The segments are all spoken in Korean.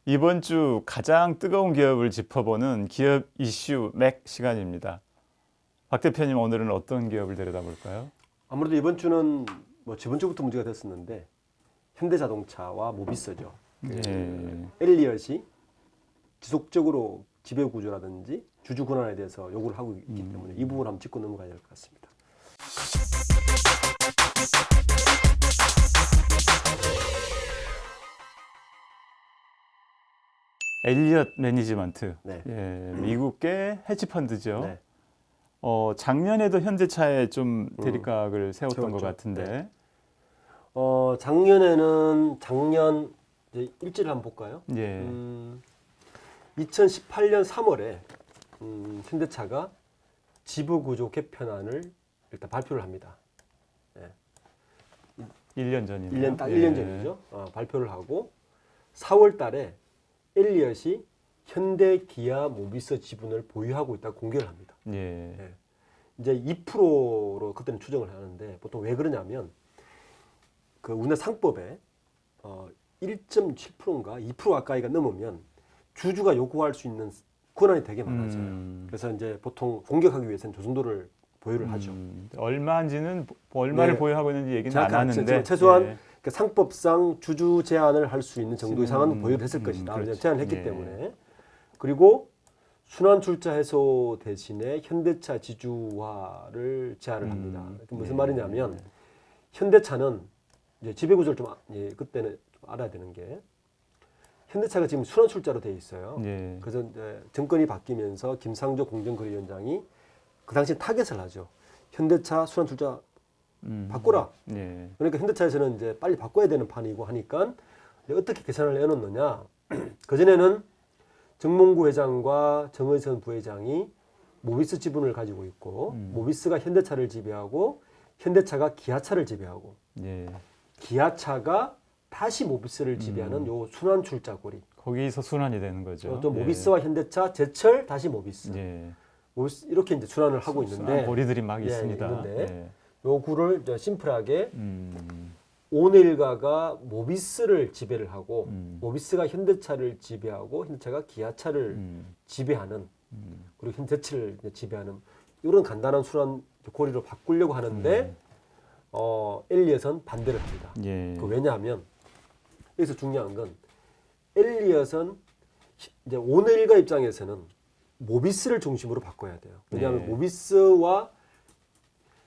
이번 주 가장 뜨거운 기업을 짚어보는 기업 이슈 맥 시간입니다. 박 대표님, 오늘은 어떤 기업을 들여다볼까요? 아무래도 이번 주는 뭐 저번 주부터 문제가 됐었는데 현대자동차와 모비스죠. 네. 엘리엇이 지속적으로 지배구조라든지 주주 권한에 대해서 요구를 하고 있기 때문에 이 부분을 한번 짚고 넘어가야 될 것 같습니다. 엘리엇 매니지먼트, 네. 미국계 헤지펀드죠. 네. 작년에도 현대차에 좀 대립각을 세웠던 것 세웠죠. 같은데. 작년 이제 일지를 한번 볼까요? 예. 2018년 3월에 현대차가 지배구조 개편안을 일단 발표를 합니다. 1년 전이네요. 1년, 딱 1년 전이죠. 발표를 하고 4월 달에 엘리엇이 현대, 기아, 모비스 지분을 보유하고 있다 공개를 합니다. 예. 이제 2%로 그때는 추정을 하는데 보통 왜 그러냐면 그 우리나라 상법에 1.7%인가 2% 가까이가 넘으면 주주가 요구할 수 있는 권한이 되게 많아져요. 그래서 이제 보통 공격하기 위해서는 저 정도를 보유를 하죠. 얼마를 네. 보유하고 있는지 얘기는 안 하는데 최소한 그 상법상 주주 제한을 할 수 있는 정도 이상은 보유를 했을 것이다. 그렇죠. 제한을 했기 예. 때문에. 그리고 순환출자 해소 대신에 현대차 지주화를 제한을 합니다. 무슨 말이냐면 현대차는 이제 지배구조를 좀 그때는 좀 알아야 되는 게 현대차가 지금 순환출자로 돼 있어요. 예. 그래서 이제 정권이 바뀌면서 김상조 공정거래위원장이 그 당시 타겟을 하죠. 현대차 순환출자 바꾸라. 예. 그러니까 현대차에서는 이제 빨리 바꿔야 되는 판이고 하니까 어떻게 계산을 내놓느냐. 그전에는 정몽구 회장과 정의선 부회장이 모비스 지분을 가지고 있고 모비스가 현대차를 지배하고 현대차가 기아차를 지배하고 예. 기아차가 다시 모비스를 지배하는 요 순환 출자고리. 거기서 순환이 되는 거죠. 또 모비스와 현대차, 제철, 다시 모비스. 예. 모비스 이렇게 이제 순환을 하고 있는데 고리들이 막 예, 있습니다. 있는데 요 구를 이제 심플하게 음. 오네일가가 모비스를 지배를 하고 모비스가 현대차를 지배하고 현대차가 기아차를 지배하는 그리고 현대차를 지배하는 이런 간단한 순환 고리로 바꾸려고 하는데 엘리엇은 반대를 합니다. 예. 왜냐하면 여기서 중요한 건 엘리엇은 이제 오네일가 입장에서는 모비스를 중심으로 바꿔야 돼요. 왜냐하면 네. 모비스와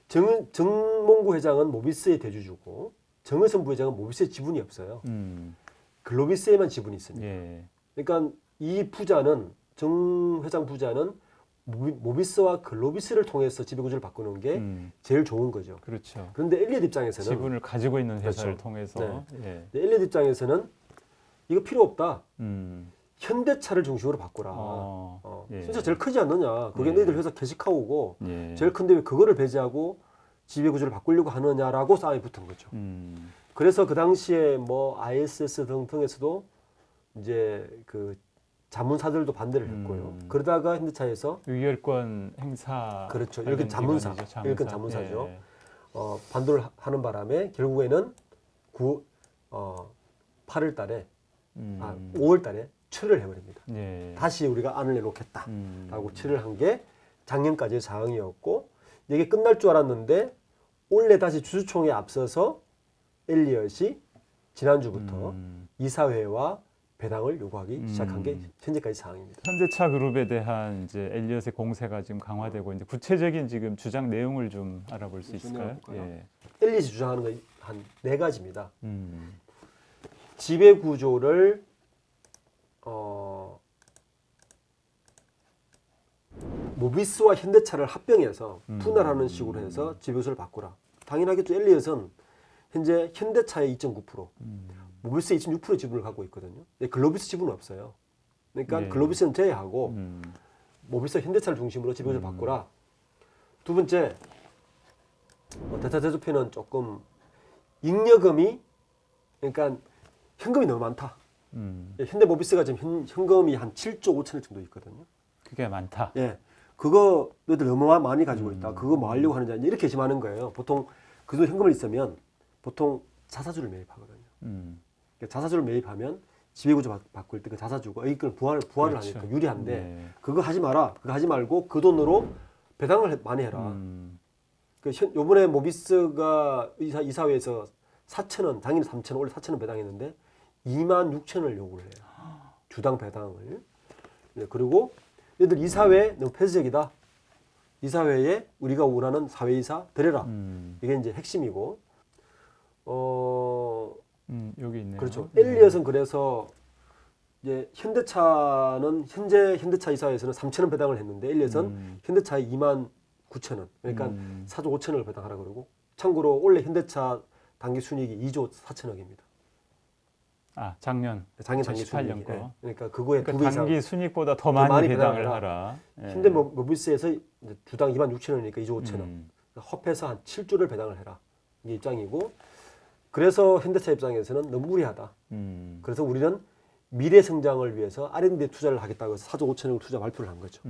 정몽구 회장은 모비스의 대주주고 정의선 부회장은 모비스의 지분이 없어요. 글로비스에만 지분이 있습니다. 예. 그러니까 이 부자는 정 회장 부자는 모비스와 글로비스를 통해서 지배구조를 바꾸는 게 제일 좋은 거죠. 그렇죠. 그런데 엘리엇 입장에서는 지분을 가지고 있는 회사를 그렇죠. 통해서 네. 엘리엇 입장에서는 이거 필요 없다. 음. 현대차를 중심으로 바꾸라. 예. 진짜 제일 크지 않느냐. 그게 예. 너희들 회사 캐시카우고 예. 제일 큰데 왜 그거를 배제하고 지배구조를 바꾸려고 하느냐라고 싸움이 붙은 거죠. 그래서 그 당시에 뭐 ISS 등등에서도 이제 그 자문사들도 반대를 했고요. 그러다가 현대차에서 의결권 행사 그렇죠. 이렇게 자문사, 이렇게 자문사죠. 예. 반대를 하는 바람에 결국에는 8월 달에 5월 달에 철회를 해버립니다. 예. 다시 우리가 안을 내놓겠다라고 철회를 한 게 작년까지의 상황이었고 이게 끝날 줄 알았는데 올해 다시 주주총회에 앞서서 엘리엇이 지난주부터 이사회와 배당을 요구하기 시작한 게 현재까지 상황입니다. 현대차 그룹에 대한 이제 엘리엇의 공세가 지금 강화되고 이제 구체적인 지금 주장 내용을 좀 알아볼 수 있을까요? 예. 엘리엇이 주장하는 건 한 4가지입니다. 지배 구조를 모비스와 현대차를 합병해서 분할하는 식으로 해서 지배구조를 바꾸라. 당연하겠죠. 엘리엇은 현재 현대차의 2.9%, 모비스의 2.6% 지분을 갖고 있거든요. 근데 글로비스 지분은 없어요. 그러니까 네. 글로비스는 제외하고 모비스와 현대차를 중심으로 지배구조를 바꾸라. 두 번째, 대타제조편은 조금 잉여금이 그러니까 현금이 너무 많다. 현대 모비스가 지금 현금이 한 7조 5천억 정도 있거든요. 그게 많다. 예, 그거 너희들 너무 많이 가지고 있다. 그거 뭐 하려고 하느냐 이렇게 지만한 거예요. 보통 그 정도 현금을 있으면 보통 자사주를 매입하거든요. 그러니까 자사주를 매입하면 지배구조 바꿀 때 그 자사주가 이익을 부활을 그렇죠. 하니까 유리한데 네. 그거 하지 마라. 그거 하지 말고 그 돈으로 배당을 많이 해라. 요번에 모비스가 이사회에서 4,000원, 작년에 3,000원, 올해 4,000원 배당했는데 26,000원을 요구를 해요. 주당 배당을. 네, 그리고 얘들 이사회 너무 폐쇄적이다. 이사회에 우리가 원하는 사회이사 드려라. 이게 이제 핵심이고. 여기 있네요. 그렇죠. 네. 엘리엇은 그래서 이제 현대차는 현재 현대차 이사회에서는 3,000원 배당을 했는데 엘리엇은 현대차에 29,000원. 그러니까 4조 5천억을 배당하라 그러고. 참고로 올해 현대차 단기 순이익이 2조 4천억입니다. 아, 작년 작년 단기 2018년 순이익. 거. 네. 그러니까 그거에 두 그러니까 배 이상. 단기 순익보다 더 많이 배당을 하라. 예. 현대 모비스에서 주당 26,000원이니까 2조 5천억. 합해서 한 7조를 배당을 해라. 이게 입장이고. 그래서 현대차 입장에서는 너무 무리하다. 그래서 우리는 미래 성장을 위해서 R&D 투자를 하겠다고 해서 4조 5천억을 투자 발표를 한 거죠.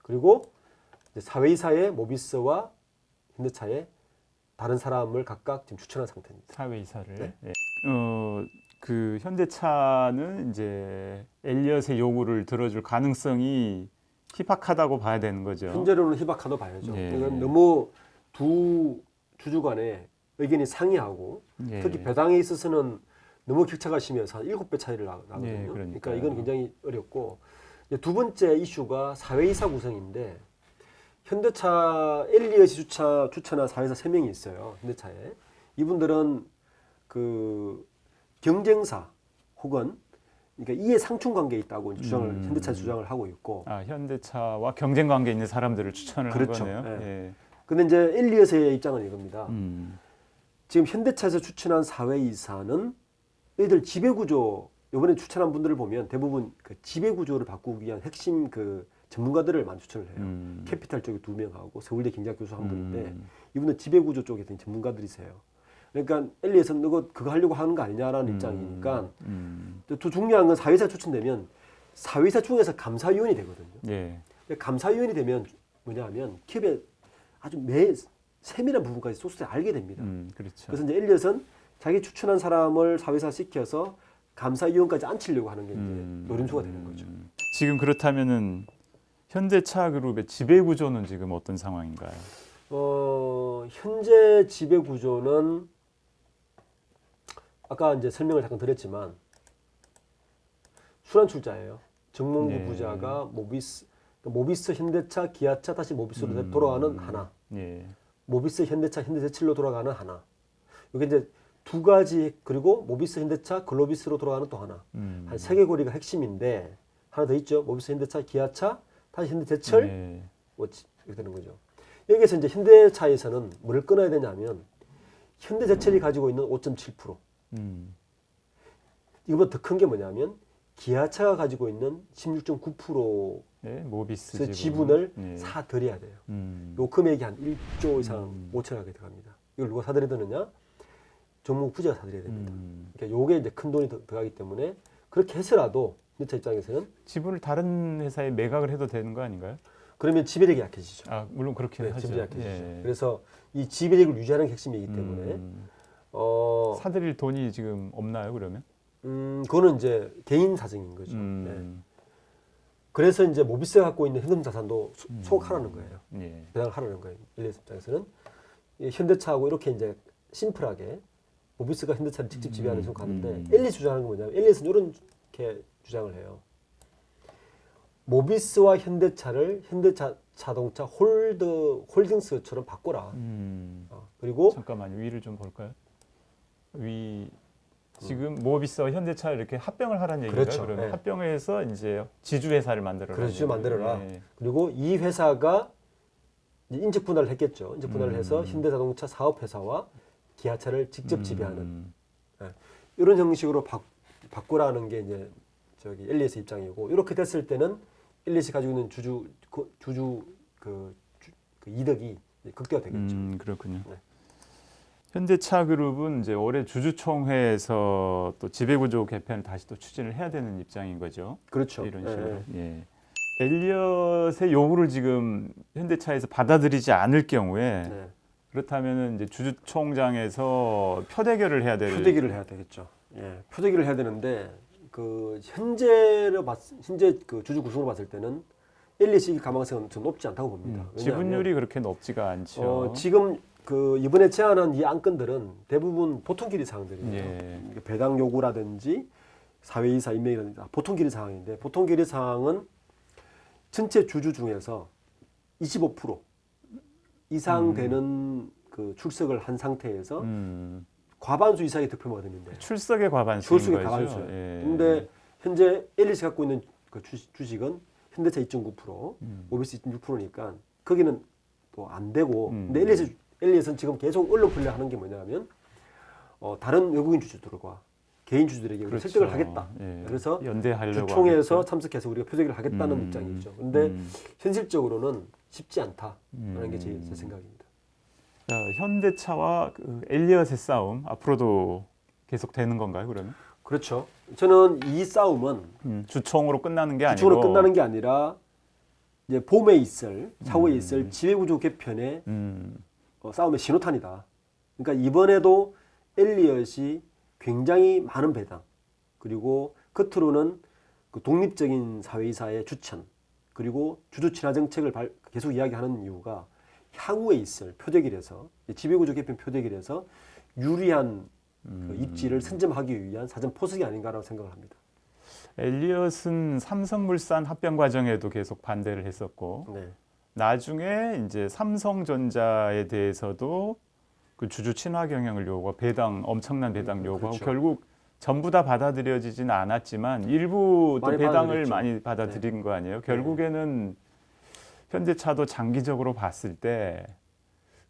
그리고 이제 사회이사의 모비스와 현대차에 다른 사람을 각각 지금 추천한 상태입니다. 사회이사를. 네. 예. 그 현대차는 이제 엘리엇의 요구를 들어줄 가능성이 희박하다고 봐야 되는 거죠. 현재로는 희박하다 봐야죠. 예. 이건 너무 두 주주 간에 의견이 상이하고 예. 특히 배당에 있어서는 너무 격차가 심해서 한 7배 차이를 나거든요. 예, 그러니까 그러니까요. 이건 굉장히 어렵고 이제 두 번째 이슈가 사회이사 구성인데 현대차 엘리엇이 추천한 사회이사 3명이 있어요. 현대차에. 이분들은 그 경쟁사 혹은 그러니까 이해 상충 관계에 있다고 이제 현대차 주장을 하고 있고. 아, 현대차와 경쟁 관계 있는 사람들을 추천을 그렇죠. 한 거네요. 예. 예. 근데 이제 엘리엇의 입장은 이겁니다. 지금 현대차에서 추천한 사회이사는 얘들 지배구조 이번에 추천한 분들을 보면 대부분 그 지배구조를 바꾸기 위한 핵심 그 전문가들을 많이 추천을 해요. 캐피탈 쪽에 2명하고 서울대 경제학 교수 한 분인데 이분은 지배구조 쪽에 있는 전문가들이세요. 그러니까 엘리엇은 너 그거 하려고 하는 거 아니냐라는 입장이니까 또 중요한 건 사회이사 추천되면 사회이사 중에서 감사위원이 되거든요. 예. 감사위원이 되면 뭐냐면 기업의 아주 세밀한 부분까지 소스에 알게 됩니다. 그렇죠. 그래서 이제 엘리엇은 자기 추천한 사람을 사회사 시켜서 감사위원까지 앉히려고 하는 게 이제 노림수가 되는 거죠. 지금 그렇다면은 현대차 그룹의 지배 구조는 지금 어떤 상황인가요? 현재 지배 구조는 아까 이제 설명을 잠깐 드렸지만 순환출자예요. 정몽구 예. 부자가 모비스, 현대차, 기아차 다시 모비스로 돌아가는 하나. 예. 모비스, 현대차, 현대제칠로 돌아가는 하나. 이게 이제 두 가지 그리고 모비스, 현대차, 글로비스로 돌아가는 또 하나. 한 세 개 고리가 핵심인데 하나 더 있죠. 모비스, 현대차, 기아차, 다시 현대제철, 예. 이렇게 되는 거죠. 여기에서 이제 현대차에서는 뭐를 끊어야 되냐면 현대제철이 가지고 있는 5.7%. 이거보다 더 큰 게 뭐냐면 기아차가 가지고 있는 16.9% 예, 모비스 지분을 예. 사들여야 돼요. 요 금액이 한 1조 이상 5천억이 들어갑니다. 이걸 누가 사들여야 되느냐? 정몽 부자가 사들여야 됩니다. 그러니까 요게 이제 큰 돈이 들어가기 때문에 그렇게 해서라도 현대차 입장에서는 지분을 다른 회사에 매각을 해도 되는 거 아닌가요? 그러면 지배력이 약해지죠. 아, 물론 그렇긴 네, 하죠. 지배력이 약해지죠. 예. 그래서 이 지배력을 유지하는 게 핵심이기 때문에 사들일 돈이 지금 없나요, 그러면? 그거는 이제 개인 사정인 거죠. 네. 그래서 이제 모비스가 갖고 있는 현금 자산도 소각하라는 거예요. 예. 배당을 하라는 거예요. 엘리엇 입장에서는 이 현대차하고 이렇게 이제 심플하게 모비스가 현대차를 직접 지배하는 식으로 가는데 엘리엇 주장하는 건 뭐냐면 엘리엇은 이렇게 주장을 해요. 모비스와 현대차를 현대차 자동차 홀딩스처럼 바꿔라. 그리고 잠깐만요. 위를 좀 볼까요? 위 지금 모비스와 현대차 이렇게 합병을 하라는 얘기인가요? 그렇죠. 그러면 네. 합병을 해서 이제 지주 회사를 만들어라. 그렇죠. 만들어라. 예. 그리고 이 회사가 이제 인적 분할을 했겠죠. 인적 분할을 해서 현대자동차 사업회사와 기아차를 직접 지배하는 이런 형식으로 바꾸라는 게 이제 저기 엘리엇의 입장이고 이렇게 됐을 때는 엘리엇이 가지고 있는 주주 그 이득이 극대화되겠죠. 그렇군요. 네. 현대차 그룹은 이제 올해 주주총회에서 또 지배구조 개편을 다시 또 추진을 해야 되는 입장인 거죠. 그렇죠. 이런 식으로. 예. 엘리엇의 요구를 지금 현대차에서 받아들이지 않을 경우에 네. 그렇다면은 이제 주주총장에서 표대결을 해야 될 표대기를 해야 되겠죠. 예, 표대기를 해야 되는데 그 현재 그 주주 구성으로 봤을 때는 엘리엇이 이길 가능성은 좀 높지 않다고 봅니다. 왜냐하면, 지분율이 그렇게 높지가 않죠. 지금 그 이번에 제안한 이 안건들은 대부분 보통끼리 사항들이에요. 예. 배당 요구라든지 사회이사 임명이라든지 보통끼리 사항인데 보통끼리 사항은 전체 주주 중에서 25% 이상 되는 그 출석을 한 상태에서 과반수 이상의 득표가 됩니다. 출석의 과반수인 출석의 거죠. 과반수. 예. 근데 현재 엘리엇이 갖고 있는 그 주식은 현대차 2.9%, 모비스 2.6%니까 거기는 또 안 되고. 근데 엘리엇은 지금 계속 언론 플레이하는 게 뭐냐면 다른 외국인 주주들과 개인 주주들에게 그렇죠. 설득을 하겠다. 예. 그래서 연대하려고 주총에서 하겠죠. 참석해서 우리가 표제기를 하겠다는 입장이죠. 근데 현실적으로는 쉽지 않다라는 게 제 생각입니다. 자, 현대차와 그 엘리엇의 싸움 앞으로도 계속 되는 건가요? 그러면 그렇죠. 저는 이 싸움은 주총으로 끝나는 게 아니고 주총으로 끝나는 게 아니라 이제 봄에 있을 차후에 있을 지배구조 개편의 싸움의 신호탄이다. 그러니까 이번에도 엘리엇이 굉장히 많은 배당 그리고 겉으로는 그 독립적인 사회이사의 추천 그리고 주주 친화 정책을 계속 이야기하는 이유가 향후에 있을 표대길에서 지배구조 개편 표대길에서 유리한 그 입지를 선점하기 위한 사전 포석이 아닌가라고 생각을 합니다. 엘리엇은 삼성물산 합병 과정에도 계속 반대를 했었고 네. 나중에 이제 삼성전자에 대해서도 그 주주 친화 경영을 요구하고 엄청난 배당 요구하고 그렇죠. 결국 전부 다 받아들여지지는 않았지만 일부 또 많이 배당을 받아들였죠. 많이 받아들인 거 아니에요. 결국에는 현대차도 장기적으로 봤을 때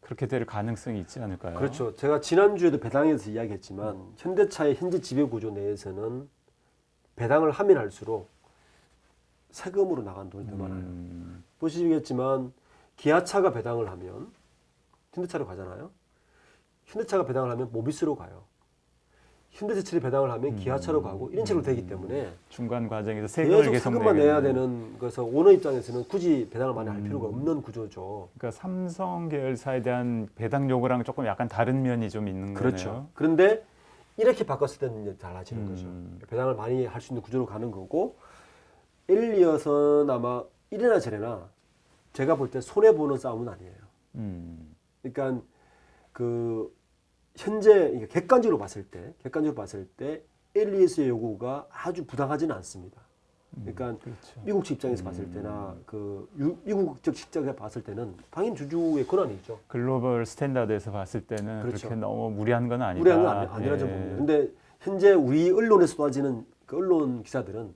그렇게 될 가능성이 있지 않을까요? 그렇죠. 제가 지난주에도 배당에서 이야기했지만 현대차의 현재 지배구조 내에서는 배당을 하면 할수록 세금으로 나간 돈이 더 많아요. 보시겠지만 기아차가 배당을 하면 현대차로 가잖아요. 현대차가 배당을 하면 모비스로 가요. 현대제철이 배당을 하면 기아차로 가고 이런 식으로 되기 때문에 중간 과정에서 세금을 계속 세금만 내야 내겠네요. 되는 그래서 오너 입장에서는 굳이 배당을 많이 할 필요가 없는 구조죠. 그러니까 삼성 계열사에 대한 배당 요구랑 조금 약간 다른 면이 좀 있는 그렇죠. 거네요. 그런데 이렇게 바꿨을 때는 이제 달라지는 거죠. 배당을 많이 할 수 있는 구조로 가는 거고 엘리엇은 아마 이래나 저래나 제가 볼 때 손해 보는 싸움은 아니에요. 그러니까 그 현재 객관적으로 봤을 때 엘리엇의 요구가 아주 부당하지는 않습니다. 그러니까 그렇죠. 미국식 입장에서 봤을 때나 그 미국적 시장에서 봤을 때는 당연 주주의 권한이죠. 글로벌 스탠다드에서 봤을 때는 그렇죠. 그렇게 너무 무리한 건 아니다. 무리한 건 아니라는 점 봅니다. 근데 현재 우리 언론에 쏟아지는 그 언론 기사들은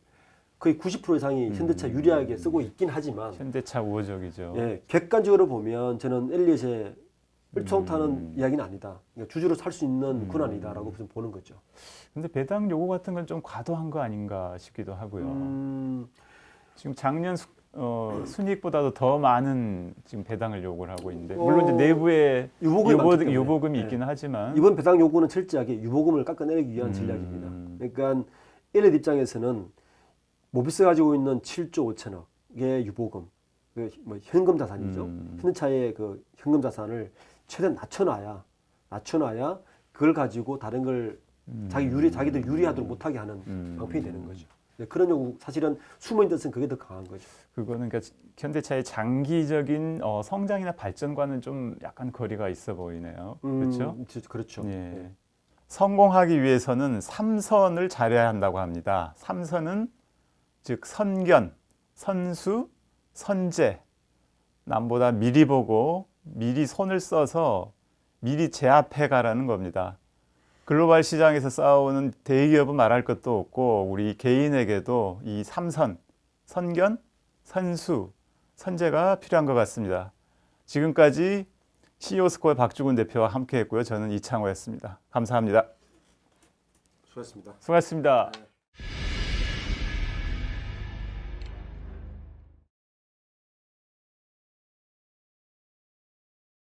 거의 90% 이상이 현대차 유리하게 쓰고 있긴 하지만 현대차 우호적이죠. 예, 객관적으로 보면 저는 엘리엇의 일통타는 이야기는 아니다. 그러니까 주주로 살 수 있는 권한이다라고 좀 보는 거죠. 근데 배당 요구 같은 건 좀 과도한 거 아닌가 싶기도 하고요. 지금 작년 순이익보다도 더 많은 지금 배당을 요구를 하고 있는데 물론 이제 내부에 유보금이 네. 있기는 하지만 이번 배당 요구는 철저하게 유보금을 깎아내리기 위한 전략입니다. 그러니까 엘리엇 입장에서는 모비스 가지고 있는 7조 5천억의 유보금, 뭐 현금 자산이죠. 현대차의 그 현금 자산을 최대한 낮춰놔야 그걸 가지고 다른 걸 자기들 유리하도록 못하게 하는 방편이 되는 거죠. 그런 요구 사실은 숨어있는 뜻은 그게 더 강한 거죠. 그거는 그러니까 현대차의 장기적인 성장이나 발전과는 좀 약간 거리가 있어 보이네요. 그렇죠? 그렇죠. 예. 네. 성공하기 위해서는 3선을 잘해야 한다고 합니다. 3선은 즉 선견, 선수, 선제. 남보다 미리 보고 미리 손을 써서 미리 제압해 가라는 겁니다. 글로벌 시장에서 싸우는 대기업은 말할 것도 없고 우리 개인에게도 이 3선, 선견, 선수, 선제가 필요한 것 같습니다. 지금까지 CEO 스코어 박주근 대표와 함께했고요. 저는 이창호였습니다. 감사합니다. 수고하셨습니다. 수고하셨습니다. 네.